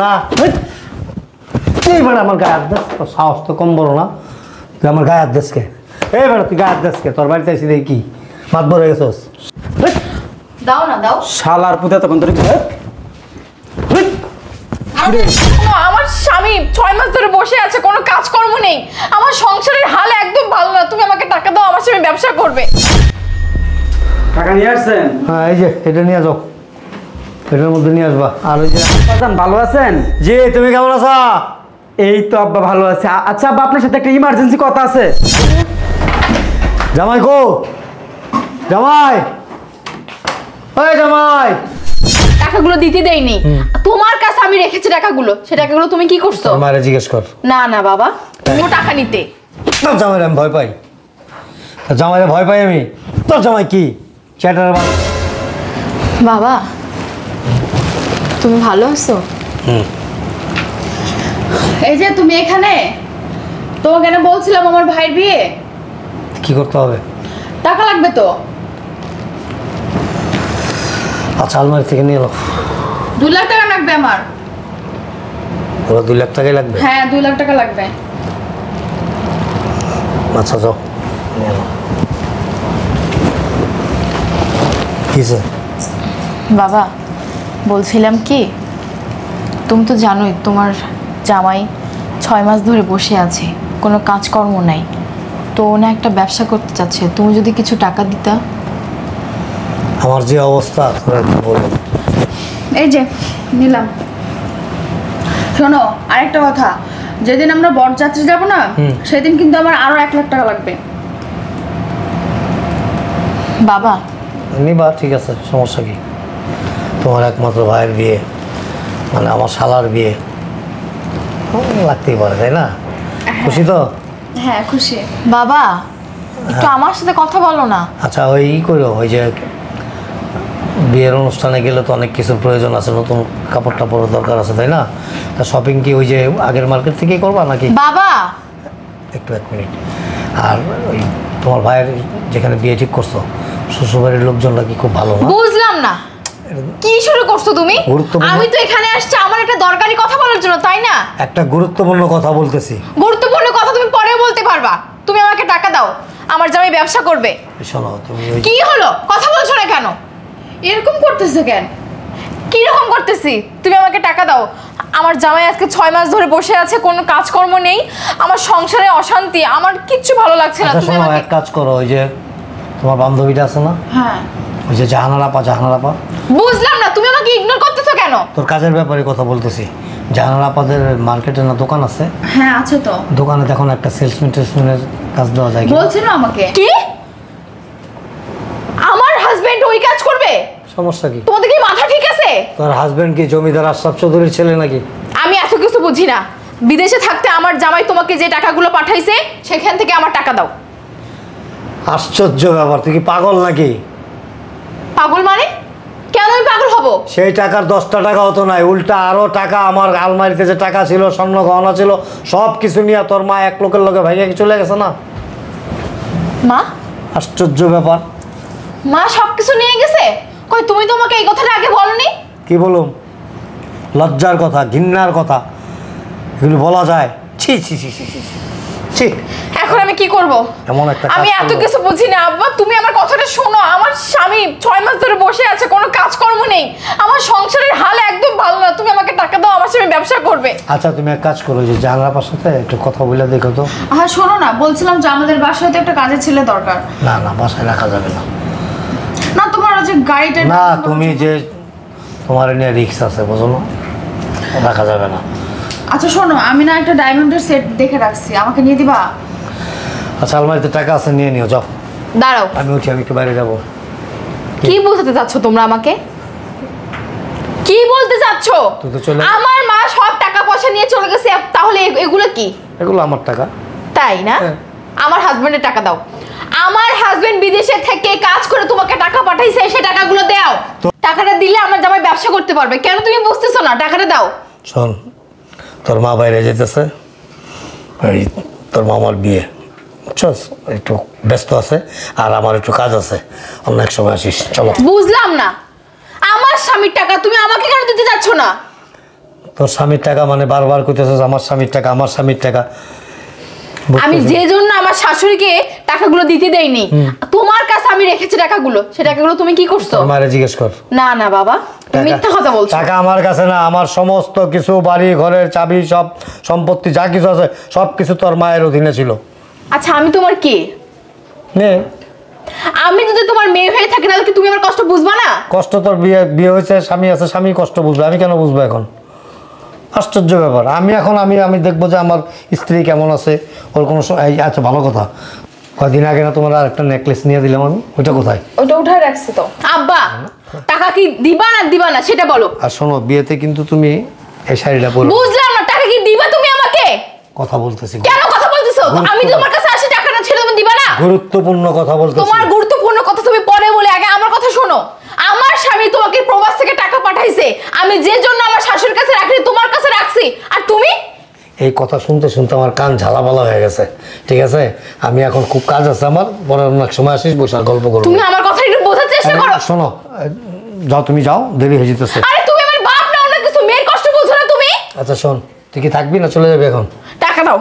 না এই বেড়া আমার গায়ে হাত দিস, তোর সাহস তো কম বড় না। তুই আমার গায়ে হাত দিস কে? এই বেড়া তুই গায়ে হাত দিস কে? তোর বাড়িতে এসে দেখি কি মাত বড় হয়ে গেছোস? দাও না দাও। শালার পুতে তখন তোর আমার স্বামী 6 মাস ধরে বসে আছে, কোনো কাজকর্ম নেই, আমার সংসারের হাল একদম ভালো না। তুমি আমাকে টাকা দাও, আমার স্বামী ব্যবসা করবে। টাকা নিয়ে আসছেন? হ্যাঁ এই যে এটা নিয়ে যাও, এটার মধ্যে নিয়ে আসবা। আর ওই যে বাজান ভালো আছেন? জি, তুমি কেমন আছো? এই তো আব্বা ভালো আছে। আচ্ছা আব্বা, আপনার সাথে একটা ইমার্জেন্সি কথা আছে। জামাই কো? জামাই, ওই জামাই। টাকাগুলো দিতে দেইনি, তোমার কাছে আমি রেখেছি টাকাগুলো। সে টাকাগুলো তুমি কি করছো? তোর মায়ের জিজ্ঞেস কর। না না বাবা, তুমিও টাকা নিতে। তোর জামাইরে আমি ভয় পাই, তোর জামাইরে ভয় পাই আমি। তোর জামাই কি চ্যাটার? বাবা তুমি ভালো আছো? এই যে তুমি এখানে, তোমাকে না বলছিলাম আমার ভাইয়ের বিয়ে, কি করতে হবে? টাকা লাগবে তো। আচ্ছা আলমারি থেকে নিয়ে এলো। 2 লাখ টাকা লাগবে আমার। ওরা 2 লাখ টাকাই লাগবে? হ্যাঁ 2 লাখ টাকা লাগবে। আচ্ছা যাও নিয়ে এলো। কিসে? বাবা বলছিলাম কি, তুমি তো জানোই তোমার জামাই 6 মাস ধরে বসে আছে, কোনো কাজকর্ম নাই, তো ওনা একটা ব্যবসা করতে চাচ্ছে। তুমি যদি কিছু টাকা দিতা। আমার যে অবস্থা তোরা কি বলবো। এই যে নিলাম। শোনো আরেকটা কথা, যেদিন আমরা বরযাত্রী যাব না, সেদিন কিন্তু আমার আরো 1 লাখ টাকা লাগবে। বাবা নিবা, ঠিক আছে, সমস্যা কি? তোমার একমাত্র ভাইয়ের বিয়ে, মানে আমার শালার বিয়ে, লাগতেই পারে, তাই না? খুশি তো? হ্যাঁ খুশি। বাবা একটু আমার সাথে কথা বলো না। আচ্ছা ওই করো, ওই যে বিয়ের অনুষ্ঠানে গেলে তো অনেক কিছুর প্রয়োজন আছে, নতুন কাপড় টাপড়ের দরকার আছে, তাই না? তা শপিং কি ওই যে আগের মার্কেট থেকেই করবা নাকি? বাবা একটু 1 মিনিট। আর ওই তোমার ভাইয়ের যেখানে বিয়ে ঠিক করছো, শ্বশুরবাড়ির লোকজনরা কি খুব ভালো না? বুঝলাম না, কি শুরু করছো তুমি? গুরুত্বপূর্ণ। আমি তো এখানে আসছি আমার একটা দরকারি কথা বলার জন্য, তাই না? একটা গুরুত্বপূর্ণ কথা বলতেছি। গুরুত্বপূর্ণ কথা তুমি পরে বলতে পারবা। তুমি আমাকে টাকা দাও, আমার জামাই ব্যবসা করবে। শোনো তুমি ওই কি হলো, কথা বলছো না কেন? এরকম করতেছো কেন? কি রকম করতেছি? তুমি আমাকে টাকা দাও। আমার জামাই আজকে 6 মাস ধরে বসে আছে, কোনো কাজকর্ম নেই, আমার সংসারে অশান্তি, আমার কিচ্ছু ভালো লাগছে না। আচ্ছা তুমি শোনো, আমাকে এক কাজ করো, ওই যে তোমার বান্ধবীটা আছে না, হ্যাঁ ওই যে জাহানারা আপা। বুঝলাম না, তুমি আমাকে ইগনোর করতেছো কেন? তোর কাজের ব্যাপারে কথা বলতেছি। জাহানারা আপাদের মার্কেটে না দোকান আছে? হ্যাঁ আছে তো। দোকানে দেখুন একটা টেলসম্যানের কাজ দেওয়া যায় কি? বলছিল আমাকে। কি আমার হাজবেন্ড ওই কাজ করবে? সমস্যা কি? তোমাদের কি মাথা ঠিক আছে? তোর হাজবেন্ড কি জমিদার আশরাফ চৌধুরীর ছেলে নাকি? আমি এত কিছু বুঝি না। বিদেশে থাকতে আমার জামাই তোমাকে যে টাকাগুলো পাঠাইছে, সেখান থেকে আমার টাকা দাও। আশ্চর্য ব্যাপার, তুই কি পাগল নাকি? পাগল মানে? কেন আমি পাগল হব? সেই টাকার 10টা টাকা হতো না, উল্টা আরো টাকা, আমার আলমারিতে যে টাকা ছিল, স্বর্ণ গহনা ছিল, সব কিছু নিয়ে তোর মা এক লোকের লোকে ভাইয়া চলে গেছে না? মা? আশ্চর্য ব্যাপার। মা সবকিছু নিয়ে গেছে? কই তুমি তো আমাকে এই কথাটা আগে বলনি। কি বলুম? লজ্জার কথা, ঘৃণার কথা, এগুলো বলা যায়? ছি ছি ছি ছি ছি ছি। এখন আমি কি করব? এমন একটা কাজ আমি এত করলো। কিছু বুঝি না আব্বা, তুমি আমার কথাটা শোনো। আমার স্বামী 6 মাস ধরে বসে আছে, কোনো কাজকর্ম নেই, আমার সংসারের হাল একদম ভালো না। তুমি আমাকে টাকা দাও, আমার স্বামী ব্যবসা করবে। আচ্ছা তুমি এক কাজ করো, যে জাহানারা আপার সাথে একটু কথা বলে দেখো তো। হ্যাঁ শোনো না, বলছিলাম যে আমাদের বাসায় তো একটা কাজের ছেলে দরকার। না না, বাসায় রাখা যাবে না। না তোমার যে গাড়িটা না, তুমি যে তোমার নিয়ে রিস্ক আছে, বুঝো না, রাখা যাবে না। আচ্ছা শোনো, আমি না একটা ডায়মন্ডের সেট দেখে রাখছি, আমাকে নিয়ে দিবা? আচ্ছা আলমারিতে টাকা আছে, নিয়ে নিও, যাও। দাঁড়াও, আমি উঠি, আমি একটু বাইরে যাবো। কি বলতে চাচ্ছ তোমরা আমাকে? কি বলতে চাচ্ছ? তুই তো চলে আমার মা সব টাকা পয়সা নিয়ে চলে গেছে, তাহলে এগুলো কি? এগুলো আমার টাকা। তাই না? হ্যাঁ। আমার হাজবেন্ডের টাকা দাও। আমার হাজবেন্ড বিদেশে থেকে কাজ করে তোমাকে টাকা পাঠাইছে, সেই টাকাগুলো দাও। টাকাটা দিলে আমার জামাই ব্যবসা করতে পারবে। কেন তুমি বুঝতেছো না? টাকাটা দাও। শোন, তোর মা বাইরে যেতেছে, ওই তোর মামার বিয়ে, বুঝছস, একটু ব্যস্ত আছে, আর আমার একটু কাজ আছে, অন্য এক সময় আসিস, চলো। বুঝলাম না, আমার স্বামীর টাকা তুমি আমাকে কেন দিতে যাচ্ছ না? তোর স্বামীর টাকা মানে বারবার কইতেছিস আমার স্বামীর টাকা, আমার স্বামীর টাকা। আমি যে জন্য আমার শাশুড়িকে টাকাগুলো দিতে দেইনি, তোমার কাছে আমি রেখেছি টাকাগুলো, সে টাকাগুলো তুমি কি করছো? তোর মায়ের জিজ্ঞেস কর। না না বাবা, তুমি মিথ্যা কথা বলছো। টাকা আমার কাছে না, আমার সমস্ত কিছু বাড়ি ঘরের চাবি সব সম্পত্তি যা কিছু আছে সব কিছু তোর মায়ের অধীনে ছিল। আচ্ছা আমি তোমার কে? নে, আমি যদি তোমার মেয়ে হয়ে থাকি তাহলে কি তুমি আমার কষ্ট বুঝবা না? কষ্ট তোর বিয়ে হয়েছে, স্বামী আছে, স্বামী কষ্ট বুঝবে, আমি কেন বুঝবো এখন? আশ্চর্য ব্যাপার। আমি এখন আমি দেখবো যে আমার স্ত্রী কেমন আছে, ওর কোনো আচ্ছা ভালো কথা, কয়দিন আগে না তোমার আরেকটা নেকলেস নিয়ে দিলাম আমি, ওইটা কোথায়? ওটা উঠায় রাখছি তো। আব্বা টাকা কি দিবা না সেটা বলো। আর শোনো, বিয়েতে কিন্তু তুমি এই শাড়িটা পরো। বুঝলাম না, টাকা কি দিবা তুমি আমাকে? কথা বলতেছি, কেন কথা বলতেছো? আমি তোমার কাছে আসি, টাকা না ছেড়ে তুমি দিবা না? গুরুত্বপূর্ণ কথা বলতেছি। তোমার গুরুত্বপূর্ণ কথা তুমি পরে বলে, আগে আমার কথা শোনো। আমার স্বামী তোমাকে প্রবাস থেকে টাকা পাঠাইছে, আমি যে জন্য আমার শাশুড়ির কাছে রাখি তোমার কাছে রাখছি, আর তুমি? এই কথা শুনতে শুনতে আমার কান ঝালাপালা হয়ে গেছে, ঠিক আছে? আমি এখন খুব কাজ আছে আমার, পরে অন্য এক সময় আসিস, বসে গল্প করবো। তুমি আমার কথা একটু বোঝার চেষ্টা করো। শোনো, যাও তুমি যাও, দেরি হয়ে যেতেছে। আরে তুমি আমার বাপ না অন্য কিছু, মেয়ের কষ্ট বুঝো না তুমি? আচ্ছা শোন, তুই কি থাকবি না চলে যাবি এখন? টাকা দাও।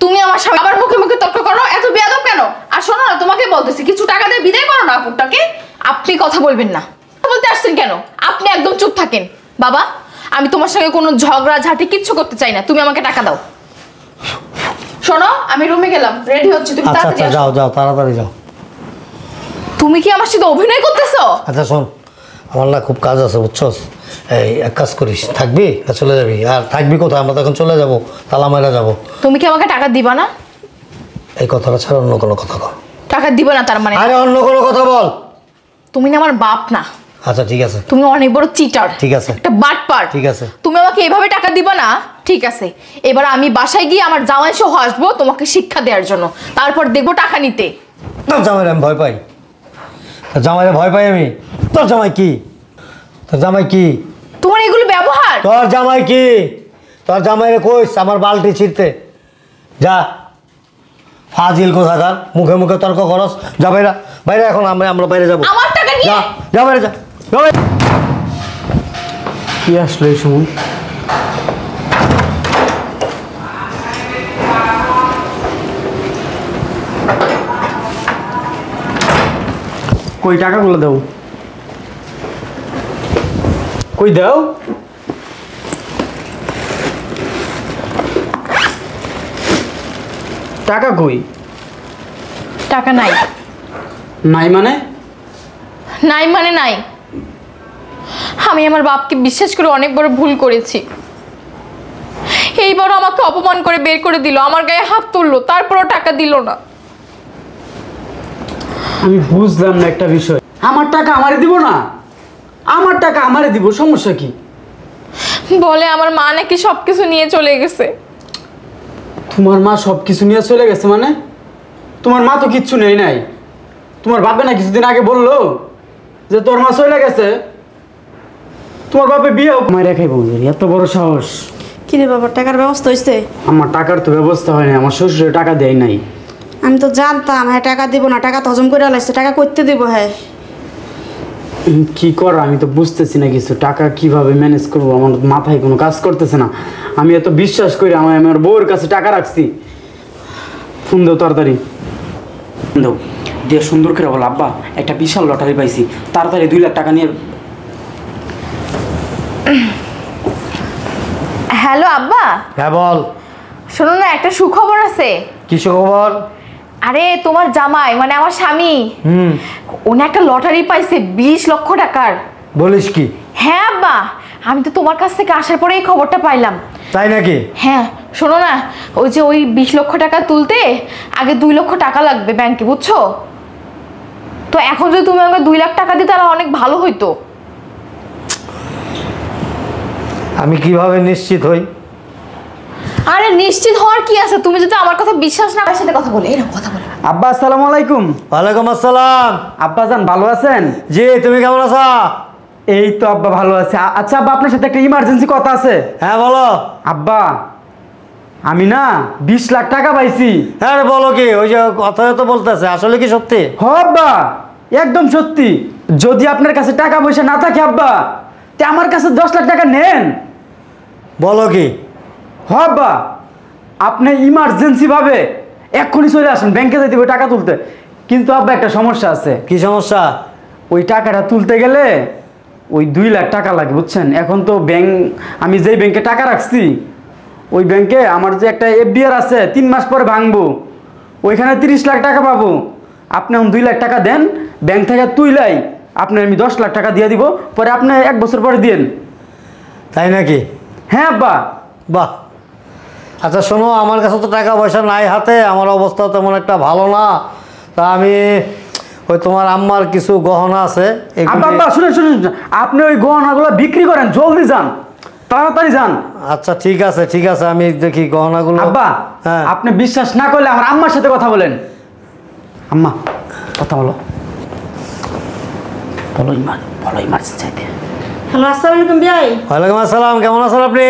তুমি আমার স্বামী আবার মুখে মুখে তর্ক করো, এত বেয়াদব কেন? আর শোনো না, তোমাকে বলতেছি কিছু টাকা দিয়ে বিদায় করো না আপুটাকে। আপনি কথা বলবেন না। কথা বলতে আসছেন কেন? আপনি একদম চুপ থাকেন। বাবা আমি তোমার সঙ্গে কোনো ঝগড়া ঝাঁটি কিচ্ছু করতে চাই না, তুমি আমাকে টাকা দাও। শোনো আমি রুমে গেলাম, রেডি হচ্ছে, তুমি আচ্ছা তাড়াতাড়ি আচ্ছা, আসো। যাও যাও, তাড়াতাড়ি যাও। তুমি কি আমার সাথে অভিনয় করতেছো? আচ্ছা শোন, আমার না খুব কাজ আছে বুঝছস, এই এক কাজ করিস, থাকবি না চলে যাবি? আর থাকবি কোথায়? আমরা তখন চলে যাব, তালা মারা যাবো। তুমি কি আমাকে টাকা দিবা না? এই কথাটা ছাড়া অন্য কোনো কথা বল। টাকা দিবা না তার মানে? আরে অন্য কোনো কথা বল। তুমি না আমার বাপ না। আচ্ছা ঠিক আছে, তুমি অনেক বড় চিটার, ঠিক আছে, একটা বাটপার। ঠিক আছে। তুমি আমাকে এভাবে টাকা দিবা না, ঠিক আছে? এবার আমি বাসায় গিয়ে আমার জামাই সহ আসবো তোমাকে শিক্ষা দেওয়ার জন্য, তারপর দেখবো টাকা নিতে। তোর জামাইরে আমি ভয় পাই? তোর জামাইরে ভয় পাই আমি? তোর জামাই কি? তোর জামাই কি? তোমার এগুলো ব্যবহার? তোর জামাই কি? তোর জামাইরে কইস আমার বালতি ছিঁড়তে। যা, ফাজিল কোথাকার, মুখে মুখে তর্ক করস। যা বাইরা, বাইরে এখন আমরা বাইরে যাবো। আমার টাকা নিয়ে? যা, যা বাইরে যা, যা বাইরে। কি আসলো এই সময়? কই টাকাগুলো দাও, কই দাও। টাকা কই? টাকা নাই। নাই মানে? নাই মানে নাই। আমি আমার বাপকে বিশ্বাস করে অনেক বড় ভুল করেছি। এইবারও আমাকে অপমান করে বের করে দিল, আমার গায়ে হাত তুললো, তারপরও টাকা দিল না। আমি বুঝলাম না একটা বিষয়, আমার টাকা আমারে দিব না? আমার টাকা আমারে দিব, সমস্যা কি? বলে আমার মা নাকি সবকিছু নিয়ে চলে গেছে। তোমার মা সব কিছু নিয়ে চলে গেছে মানে? তোমার মা তো কিচ্ছু নেই নাই। তোমার বাপে না কিছুদিন আগে বললো যে তোর মা চলে গেছে, তোমার বাপে বিয়ে মায়ের খাইব, এত বড় সাহস! কি রে বাবা, টাকার ব্যবস্থা হয়েছে? আমার টাকার তো ব্যবস্থা হয় না, আমার শ্বশুরের টাকা দেয় নাই। আমি তো জানতাম হ্যাঁ টাকা দিব না, টাকা তো হজম করে লাগছে, টাকা করতে দিব। হ্যাঁ কি কর আমি তো বুঝতেছি না কিছু, টাকা কিভাবে ম্যানেজ করবো, আমার মাথায় কোনো কাজ করতেছে না। আমি এত বিশ্বাস করি, আমার বউর কাছে টাকা রাখছি। ফোন দাও তাড়াতাড়ি, দাও দিয়ে সুন্দর করে বল, আব্বা একটা বিশাল লটারি পাইছি, তাড়াতাড়ি 2 লাখ টাকা নিয়ে। হ্যালো আব্বা। হ্যাঁ বল। শোনো না, একটা সুখবর আছে। কি খবর? আরে তোমার জামাই মানে আমার স্বামী, উনি একটা লটারি পাইছে 20 লক্ষ টাকার। বলিস কি? হ্যাঁ আব্বা, আমি তো তোমার কাছ থেকে আসার পরে এই খবরটা পাইলাম। তাই নাকি? হ্যাঁ শোনো না, ওই যে ওই 20 লক্ষ টাকা তুলতে আগে 2 লক্ষ টাকা লাগবে ব্যাংকে, বুঝছো? তো এখন যদি তুমি আমাকে 2 লাখ টাকা দিতে তাহলে অনেক ভালো হইতো। আমি কিভাবে নিশ্চিত হই? আরে নিশ্চিত হওয়ার কি আছে, তুমি যদি আমার কথা বিশ্বাস না করার সাথে কথা বলে, এরকম কথা বলে। আব্বা আসসালামু আলাইকুম। ওয়ালাইকুম আসসালাম। আব্বা জান ভালো আছেন? জি, তুমি কেমন আছো? এই তো আব্বা ভালো আছে। আচ্ছা আব্বা, আপনার সাথে একটা ইমার্জেন্সি কথা আছে। হ্যাঁ বলো। আব্বা আমি না 20 লাখ টাকা পাইছি। হ্যাঁ রে, বলো কি? ওই যে কথা তো বলতেছে, আসলে কি সত্যি? হ আব্বা, একদম সত্যি। যদি আপনার কাছে টাকা পয়সা না থাকে আব্বা, তে আমার কাছে 10 লাখ টাকা নেন। বলো কি? হ আব্বা, আপনি ইমার্জেন্সি ভাবে এক্ষুনি চলে আসেন, ব্যাংকে যেতে হবে টাকা তুলতে। কিন্তু আব্বা একটা সমস্যা আছে। কি সমস্যা? ওই টাকাটা তুলতে গেলে ওই 2 লাখ টাকা লাগে, বুঝছেন? এখন তো আমি যেই ব্যাংকে টাকা রাখছি ওই ব্যাংকে আমার যে একটা এফডিআর আছে 3 মাস পরে ভাঙবো, ওইখানে 30 লাখ টাকা পাবো। আপনি 2 লাখ টাকা দেন, ব্যাংক থেকে তুইলাই আপনি আমি 10 লাখ টাকা দিয়ে দিব, পরে আপনি 1 বছর পরে দিন। তাই নাকি? হ্যাঁ আব্বা। বাহ। আচ্ছা শোনো, আমার কাছে তো টাকা পয়সা নাই হাতে, আমার অবস্থাও তেমন একটা ভালো না। তা আমি ওই তোমার আম্মার কিছু গহনা আছে আব্বা আব্বা শুনেন শুনেন, আপনি ওই গহনাগুলো বিক্রি করেন, জলদি যান, তাড়াতাড়ি যান। আচ্ছা ঠিক আছে ঠিক আছে, আমি দেখি গহনাগুলো। আব্বা হ্যাঁ আপনি বিশ্বাস না করলে আমার আম্মার সাথে কথা বলেন। আম্মা কথা বলো, বলো ইমার্জেন্সি চাইতে। হ্যালো, আসসালামু আলাইকুম ভাই। ওয়ালাইকুম আসসালাম, কেমন আছেন আপনি?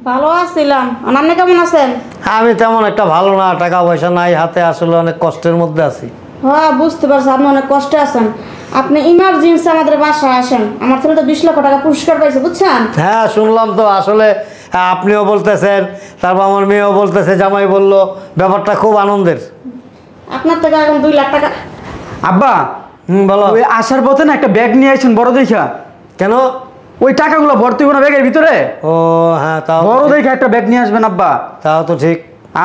ভালো আছিলাম, আর আপনি কেমন আছেন? আমি তেমন একটা ভালো না, টাকা পয়সা নাই হাতে, আসলে অনেক কষ্টের মধ্যে আছি। হ্যাঁ বুঝতে পারছি, আপনি অনেক কষ্টে আছেন। আপনি ইমার্জেন্সি আমাদের বাসায় আসেন, আমার ছেলে তো 20 লক্ষ টাকা পুরস্কার পাইছে, বুঝছেন? হ্যাঁ শুনলাম তো, আসলে আপনিও বলতেছেন, তারপর আমার মেয়েও বলতেছে, জামাই বললো, ব্যাপারটা খুব আনন্দের। আপনার থেকে এখন 2 লাখ টাকা। আব্বা বলো। ওই আসার পথে না একটা ব্যাগ নিয়ে আসেন বড় দেখা। কেন? ওই টাকাগুলো ভর্তি কোনো ব্যাগের ভিতরে। ও হ্যাঁ, তাও বড় দেখে একটা ব্যাগ নিয়ে আসবেন আব্বা। তাও তো ঠিক।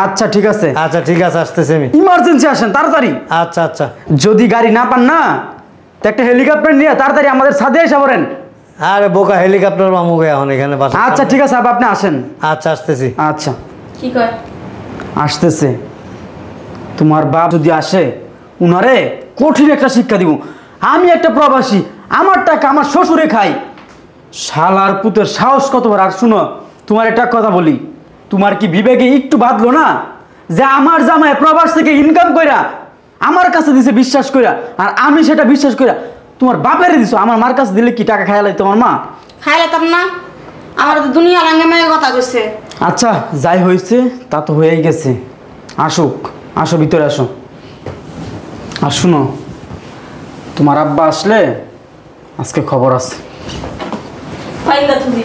আচ্ছা ঠিক আছে। আচ্ছা ঠিক আছে, আসতেছি আমি। ইমার্জেন্সি আসেন তাড়াতাড়ি। আচ্ছা আচ্ছা। যদি গাড়ি না পান না তো একটা হেলিকপ্টার নিয়ে তাড়াতাড়ি আমাদের সাথে এসে পড়েন। আরে বোকা, হেলিকপ্টার মামু গে এখন এখানে বাসা। আচ্ছা ঠিক আছে আব্বা, আপনি আসেন। আচ্ছা আসতেছি। আচ্ছা কি কয়? আসতেছে। তোমার বাপ যদি আসে, উনারে কঠিন একটা শিক্ষা দিব। আমি একটা প্রবাসী, আমার টাকা আমার শ্বশুরে খাই। শালার পুতের সাহস কত বড়! আর শুনো, তোমার একটা কথা বলি, তোমার কি বিবেকে একটু বাঁধলো না যে আমার জামাই প্রবাস থেকে ইনকাম কইরা আমার কাছে দিছে বিশ্বাস কইরা, আর আমি সেটা বিশ্বাস কইরা তোমার বাপেরে দিছো। আমার মার কাছে দিলে কি টাকা খাইলাই তোমার মা? খাইলাম না, আমার তো দুনিয়া লাঙ্গে মেয়ে কথা কইছে। আচ্ছা যাই হয়েছে তা তো হয়েই গেছে। আসুক, আসো ভিতরে আসো। আর শুনো, তোমার আব্বা আসলে আজকে খবর আছে। ফাইন্দা তুমি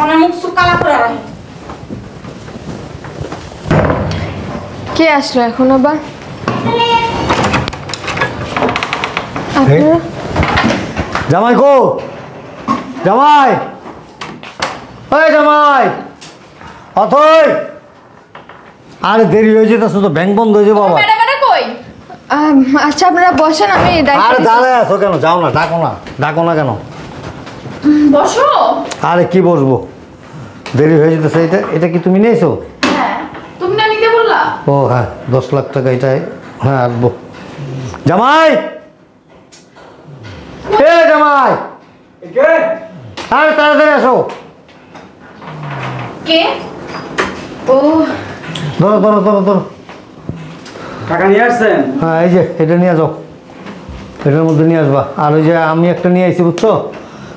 অনেক মুখ সুকালা করে রাখি। কে আসলো এখন আবার? এই, জামাই কো? জামাই, ওই জামাই, অথই। আরে দেরি হয়ে যেতেছে তো, ব্যাংক বন্ধ হয়ে যাবো আবার। কই? আচ্ছা আপনারা বসেন, আমি আরে দাঁড়ায় আছো কেন? যাও না, ডাকো না, ডাকো না কেন? বসো। আরে কি বসবো, দেরি হয়ে যেতেছে। এটা এটা কি তুমি নিয়েছো? হ্যাঁ, তুমি না নিতে বললা? ও হ্যাঁ, 10 লাখ টাকা এটাই। হ্যাঁ আসবো। জামাই, এ জামাই, আরে তাড়াতাড়ি আসো। কে? ও ধরো ধরো ধরো ধরো। টাকা নিয়ে আসছেন? হ্যাঁ এই যে এটা নিয়ে যাও, এটার মধ্যে নিয়ে আসবা। আর ওই যে আমি একটা নিয়ে আসছি, বুঝছো?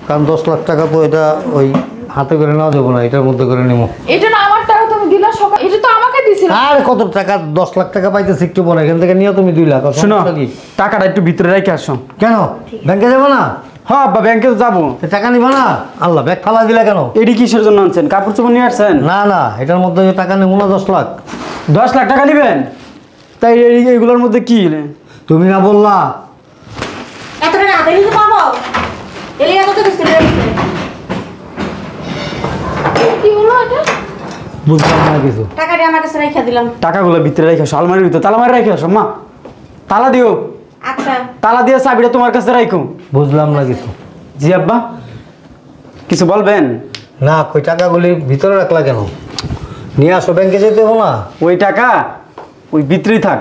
কারণ 10 লাখ টাকা তো এটা ওই হাতে করে নেওয়া যাবো না, এটার মধ্যে করে নেবো। এটা না আমার টাকা, তুমি দিলা সকাল, এটা তো আমাকে দিছিল। আর কত টাকা? 10 লাখ টাকা পাইতেছি একটু পরে, এখান থেকে নিয়ে তুমি 2 লাখ। শোনো, সমস্যা কি? টাকাটা একটু ভিতরে রেখে আসো। কেন ব্যাংকে যাবো না? হ্যাঁ আব্বা, ব্যাংকে তো যাবো। তো টাকা নিবা না? আল্লাহ, ব্যাগ ফালা দিলা কেন? এটি কিসের জন্য আনছেন? কাপড় চোপড় নিয়ে আসছেন? না না, এটার মধ্যে যে টাকা নেবো না 10 লাখ। 10 লাখ টাকা নেবেন? তাই এইগুলোর মধ্যে কি? তুমি না বললা? এত টাকা হাতে নিতে পারবো? এলি এত টাকা ছিল কি হলো এটা? বুঝলাম না কিছু। টাকাটা আমার কাছে রেখে দিলাম। টাকাগুলো ভিতরে রেখে আসো, আলমারির ভিতরে তালা মারি রেখে আসো। মা তালা দিও, আচ্ছা তালা দিয়ে চাবিটা তোমার কাছে রাখো। বুঝলাম না কিছু। জি আব্বা, কিছু বলবেন? না, কই টাকাগুলি ভিতরে রাখলা কেন? নিয়ে আসো, ব্যাংকে যেতে হবো না? ওই টাকা ওই ভিতরেই থাক।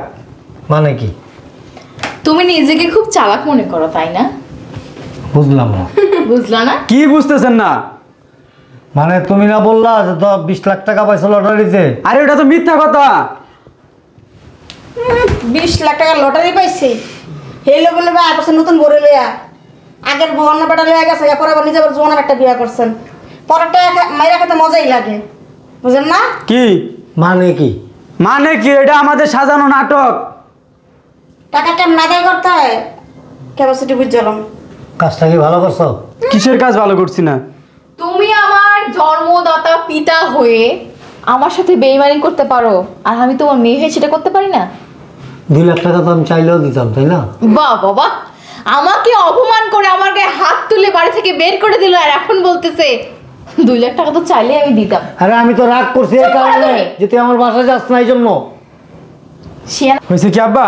মানে কি? তুমি নিজেকে খুব চালাক মনে করো, তাই না? বুঝলাম না। বুঝলা না? কি বুঝতেছেন না? মানে তুমি না বললা যে 20 লাখ টাকা পাইছো লটারিতে? আরে ওটা তো মিথ্যা কথা। 20 লাখ টাকা লটারি পাইছি। হেলো বলে ভাই আপনি নতুন বড় লইয়া আগের বহন বেটা লইয়া গেছে, পরে আবার নিজে আবার জোয়ানের একটা বিয়া করছেন। পরেরটা মাইরা খেতে মজাই লাগে, বুঝেন না? কি মানে কি? মানে কি? এটা আমাদের সাজানো নাটক। টাকা কেমন আদায় করতে হয় ক্যাপাসিটি বুঝলাম। কাজটা কি ভালো করছো? কিসের কাজ ভালো করছি না? তুমি আমার পিতা হয়ে আমার সাথে বেইমানি করতে পারো, আর আমি তোমার মেয়ে হয়ে সেটা করতে পারি না? 2 লাখ টাকা তো আমি চাইলেও দিতাম, তাই না? বাহ বাবা, আমাকে অপমান করে আমার গায়ে হাত তুলে বাড়ি থেকে বের করে দিল, আর এখন বলতেছে 2 লাখ টাকা তো চাইলে আমি দিতাম। আরে আমি তো রাগ করছি এই চুপ করো কারণে তুমি। যে তুই আমার বাসায় যাস না, এই জন্য। শিয়ানা হয়েছে কি আব্বা,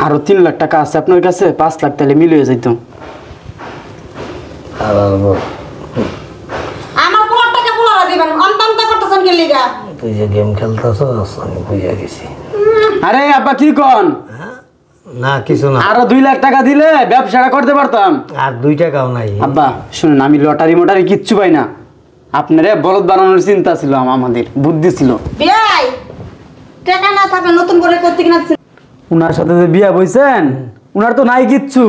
আরো 3 লাখ টাকা আছে আপনার কাছে, 5 লাখ তাহলে মিলে যেত। আমার পোলার টাকা পোলারা দিবেন, অন্তন্ত করতেছেন কি লিগা? তুই যে গেম খেলতেছস আমি বুঝে গেছি। আরে আব্বা কি কন, না কিছু না, আরো 2 লাখ টাকা দিলে ব্যবসাটা করতে পারতাম। আর 2 টাকাও নাই। আব্বা শুনুন, আমি লটারি মোটারি কিচ্ছু পাই না, আপনারে বলদ বানানোর চিন্তা ছিল, আমাদের বুদ্ধি ছিল। বিয়াই টাকা না থাকলে নতুন করে করতে কিনা উনার সাথে যে বিয়া বইছেন, উনার তো নাই কিচ্ছু।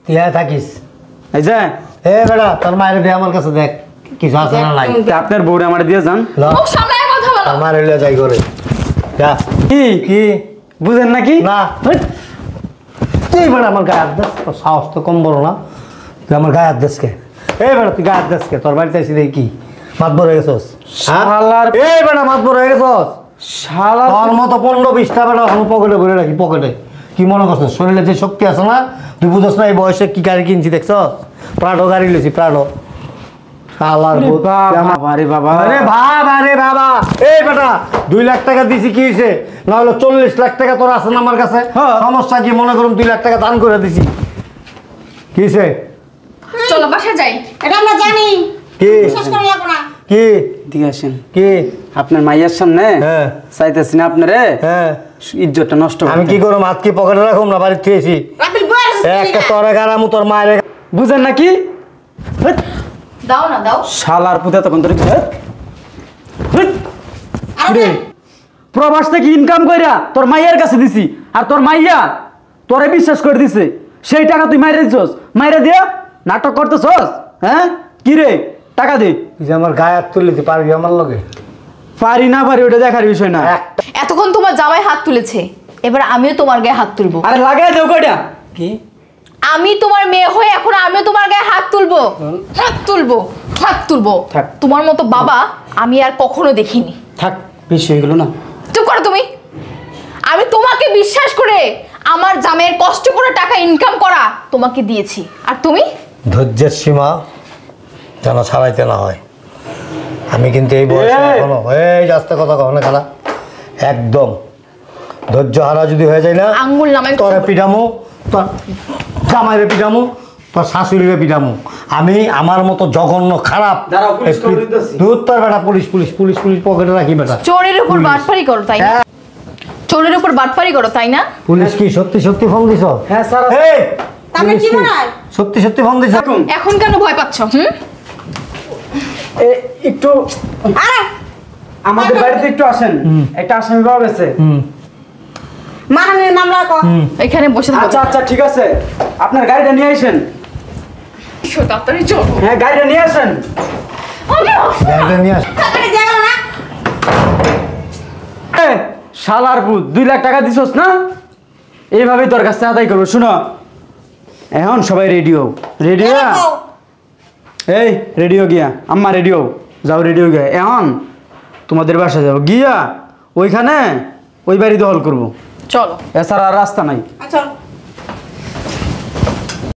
তুই থাকিস। এই যে এ বেটা, তোর মায়ের দিয়ে আমার কাছে দেখ কিছু আছে না নাই। তা আপনার বউরে আমার দিয়ে যান। ল, মুখ সামলায় কথা বলো। তোর মায়ের হইলে যাই করে যা। কি কি বুঝেন নাকি? না, তুই বেটা আমার গায়ে হাত দিস, তোর সাহস তো কম বড় না। তুই আমার গায়ে হাত দিস কে? এই বেটা তুই গায়ে হাত দিস কে? তোর বাড়িতে এসে দেখি কি মাতবর হয়ে গেছস? শালার- এই বেটা মাতবর হয়ে গেছস? শালা তোর মতো 15-20টা বেটা এখন পকেটে ভরে রাখি, পকেটে। কি মনে করছিস শরীরে যে শক্তি আছে না? তুই বুঝছ না এই বয়সে কি গাড়ি কিনছি দেখছস? প্রাডো গাড়ি লিছি, প্রাডো। শালার আরে ভূত। বাবা রে বাবা, আরে বাবা রে বাবা, এই বেটা 2 লাখ টাকা দিছি কি হয়েছে? না হলো 40 লাখ টাকা তোর আছে না আমার কাছে? হ্যাঁ। সমস্যা কি? মনে করুন 2 লাখ টাকা দান করে দিছি, কি হয়েছে? চলো বাসা যাই। এটা আমরা জানি, কি বিশ্বাস করা লাগবে না। কি দিয়ে আসেন। কি? আপনার মাইয়ার সামনে হ্যাঁ। চাইতেছি না আপনারে, হ্যাঁ, ইজ্জতটা নষ্ট আমি কি করবো? হাত কি পকেটে রাখুন না বাড়িতে থুয়েছি? রাবিল বয়স একটা তোর গারামু তোর মায়ের। বুঝেন নাকি? হেৎ, দাও না দাও। শালার পুতে তখন তোর হেৎ, হেৎ। আরে প্রবাস থেকে ইনকাম কইরা তোর মাইয়ার কাছে দিছি, আর তোর মাইয়া তোরে বিশ্বাস করে দিছে, সেই টাকা তুই মাইরে দিছস। মাইরে দিয়া নাটক করতেছস, হ্যাঁ? কি রে, টাকা দে। তুই যে আমার গায়ে হাত তুলে দিতে পারবি আমার লগে? পারি না পারি ওটা দেখার বিষয় না। এতক্ষণ তোমার জামাই হাত তুলেছে, এবার আমিও তোমার গায়ে হাত তুলবো। আরে লাগাই দেও কয়টা। কি? আমি তোমার মেয়ে হয়ে এখন আমিও তোমার গায়ে হাত তুলবো, হাত তুলবো, হাত তুলবো। থাক। তোমার মতো বাবা আমি আর কখনো দেখিনি। থাক, বেশি হয়ে গেল না। চুপ করো তুমি। আমি তোমাকে বিশ্বাস করে আমার জামাইয়ের কষ্ট করে টাকা ইনকাম করা তোমাকে দিয়েছি, আর তুমি ধৈর্যের সীমা যেন ছাড়াইতে না হয়। আমি কিন্তু এই বয়সে এই! এখনো এই আস্তে কথা কখনো খেলা একদম ধৈর্য হারা যদি হয়ে যায় না, আঙ্গুল নামাই তোরে পিটামো, তোর জামাইরে পিটামো, তোর শাশুড়িরে পিটামো। আমি আমার মতো জঘন্য খারাপ দাঁড়াও, পুলিশ খবর দিতেছি। দুধ তোর বেটা, পুলিশ পুলিশ পুলিশ পুলিশ পকেটে রাখি বেটা। চোরের উপর পুলিশ। বাটপারি করো তাই না? হ্যাঁ। চোরের উপর বাটপারি করো তাই না? পুলিশ কি সত্যি সত্যি ফোন দিছ? হ্যাঁ স্যার, এই, তবে পুলিশ কি কি মনে হয়? সত্যি সত্যি ফোন দিছ? এখন কেন ভয় পাচ্ছ? একটু আরে আমাদের বাড়িতে একটু আসেন, একটা আসামি পাওয়া গেছে। মাননীয় মামলা কর। এখানে বসে থাকো। আচ্ছা আচ্ছা ঠিক আছে, আপনার গাড়িটা নিয়ে আসেন। তাড়াতাড়ি চলো। হ্যাঁ গাড়িটা নিয়ে আসেন। গাড়িটা নিয়ে আস। টাকাটা দিয়ে গেল না? এ, শালার ভূত, 2 লাখ টাকা দিছস না, এইভাবেই তোর কাছে আদায় করবো। শুনো, এখন সবাই রেডিও রেডিও। দেখো, এই রেডিও গিয়া, আম্মা রেডিও যাও, রেডিও গিয়া এখন তোমাদের বাসায় যাবো, গিয়া ওইখানে ওই বাড়ি দখল করবো, চলো। এছাড়া আর রাস্তা নাই। আচ্ছা